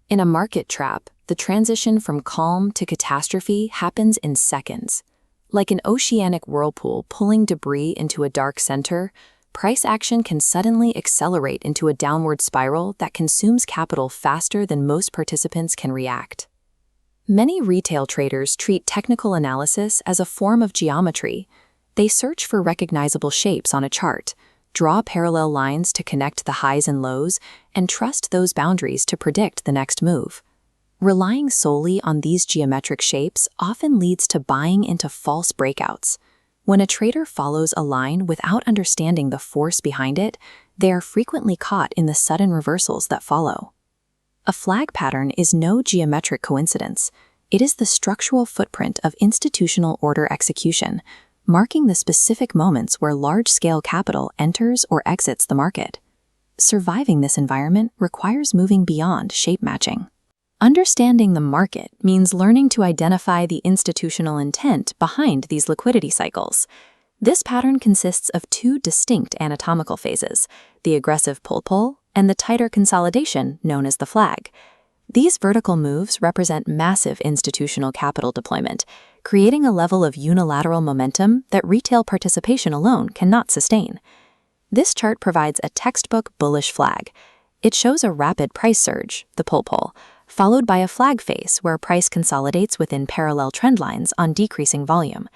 In a market trap, the transition from calm to catastrophe happens in seconds. Like an oceanic whirlpool pulling debris into a dark center, price action can suddenly accelerate into a downward spiral that consumes capital faster than most participants can react. Many retail traders treat technical analysis as a form of geometry. They search for recognizable shapes on a chart, draw parallel lines to connect the highs and lows, and trust those boundaries to predict the next move. Relying solely on these geometric shapes often leads to buying into false breakouts. When a trader follows a line without understanding the force behind it, they are frequently caught in the sudden reversals that follow. A flag pattern is no geometric coincidence. It is the structural footprint of institutional order execution, marking the specific moments where large-scale capital enters or exits the market. Surviving this environment requires moving beyond shape matching. Understanding the market means learning to identify the institutional intent behind these liquidity cycles. This pattern consists of two distinct anatomical phases, the aggressive pull and the tighter consolidation known as the flag. These vertical moves represent massive institutional capital deployment, creating a level of unilateral momentum that retail participation alone cannot sustain. This chart provides a textbook bullish flag. It shows a rapid price surge, the pull, followed by a flag phase where price consolidates within parallel trend lines on decreasing volume.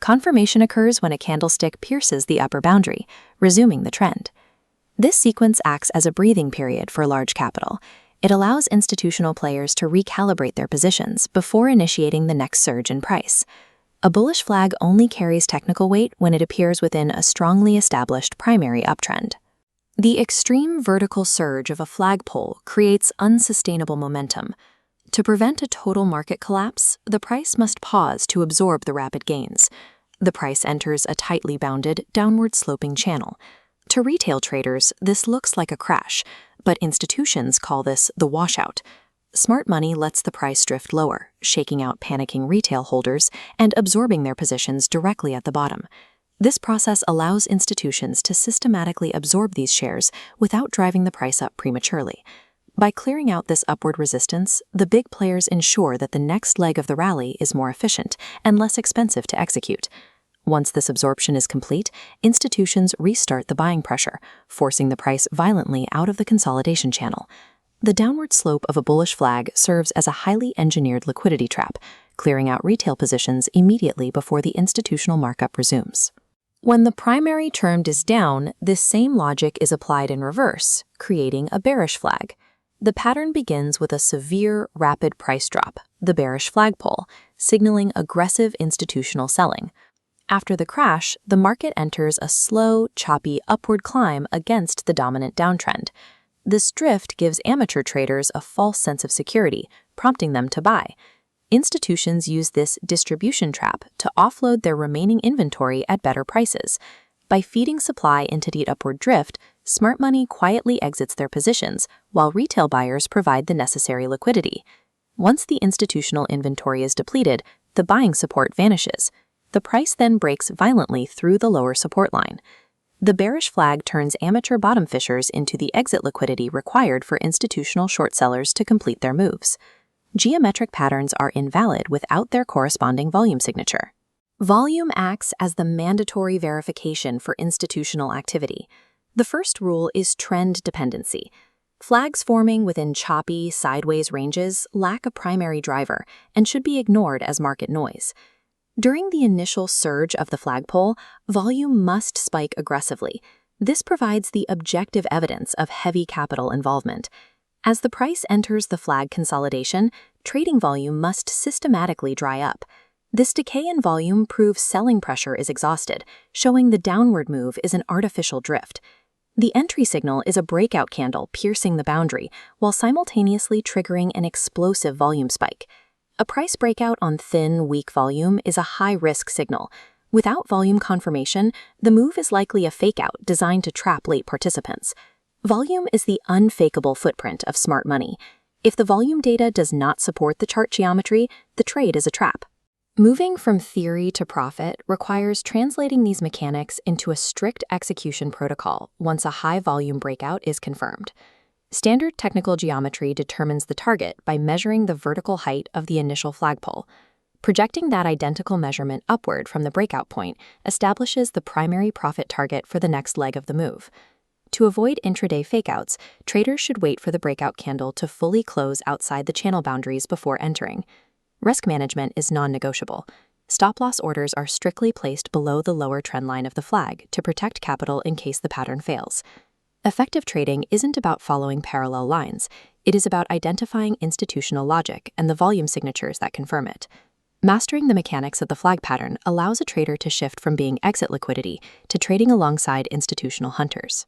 Confirmation occurs when a candlestick pierces the upper boundary, resuming the trend. This sequence acts as a breathing period for large capital. It allows institutional players to recalibrate their positions before initiating the next surge in price. A bullish flag only carries technical weight when it appears within a strongly established primary uptrend. The extreme vertical surge of a flagpole creates unsustainable momentum. To prevent a total market collapse, the price must pause to absorb the rapid gains. The price enters a tightly bounded, downward-sloping channel. To retail traders, this looks like a crash, but institutions call this the washout. Smart money lets the price drift lower, shaking out panicking retail holders and absorbing their positions directly at the bottom. This process allows institutions to systematically absorb these shares without driving the price up prematurely. By clearing out this upward resistance, the big players ensure that the next leg of the rally is more efficient and less expensive to execute. Once this absorption is complete, institutions restart the buying pressure, forcing the price violently out of the consolidation channel. The downward slope of a bullish flag serves as a highly engineered liquidity trap, clearing out retail positions immediately before the institutional markup resumes. When the primary trend is down, this same logic is applied in reverse, creating a bearish flag. The pattern begins with a severe, rapid price drop, the bearish flagpole, signaling aggressive institutional selling. After the crash, the market enters a slow, choppy upward climb against the dominant downtrend. This drift gives amateur traders a false sense of security, prompting them to buy. Institutions use this distribution trap to offload their remaining inventory at better prices. By feeding supply into the upward drift, smart money quietly exits their positions, while retail buyers provide the necessary liquidity. Once the institutional inventory is depleted, the buying support vanishes. The price then breaks violently through the lower support line. The bearish flag turns amateur bottom fishers into the exit liquidity required for institutional short sellers to complete their moves. Geometric patterns are invalid without their corresponding volume signature. Volume acts as the mandatory verification for institutional activity. The first rule is trend dependency. Flags forming within choppy, sideways ranges lack a primary driver and should be ignored as market noise. During the initial surge of the flagpole, volume must spike aggressively. This provides the objective evidence of heavy capital involvement. As the price enters the flag consolidation, trading volume must systematically dry up. This decay in volume proves selling pressure is exhausted, showing the downward move is an artificial drift. The entry signal is a breakout candle piercing the boundary, while simultaneously triggering an explosive volume spike. A price breakout on thin, weak volume is a high-risk signal. Without volume confirmation, the move is likely a fake-out designed to trap late participants. Volume is the unfakeable footprint of smart money. If the volume data does not support the chart geometry, the trade is a trap. Moving from theory to profit requires translating these mechanics into a strict execution protocol once a high-volume breakout is confirmed. Standard technical geometry determines the target by measuring the vertical height of the initial flagpole. Projecting that identical measurement upward from the breakout point establishes the primary profit target for the next leg of the move. To avoid intraday fakeouts, traders should wait for the breakout candle to fully close outside the channel boundaries before entering. Risk management is non-negotiable. Stop-loss orders are strictly placed below the lower trend line of the flag to protect capital in case the pattern fails. Effective trading isn't about following parallel lines. It is about identifying institutional logic and the volume signatures that confirm it. Mastering the mechanics of the flag pattern allows a trader to shift from being exit liquidity to trading alongside institutional hunters.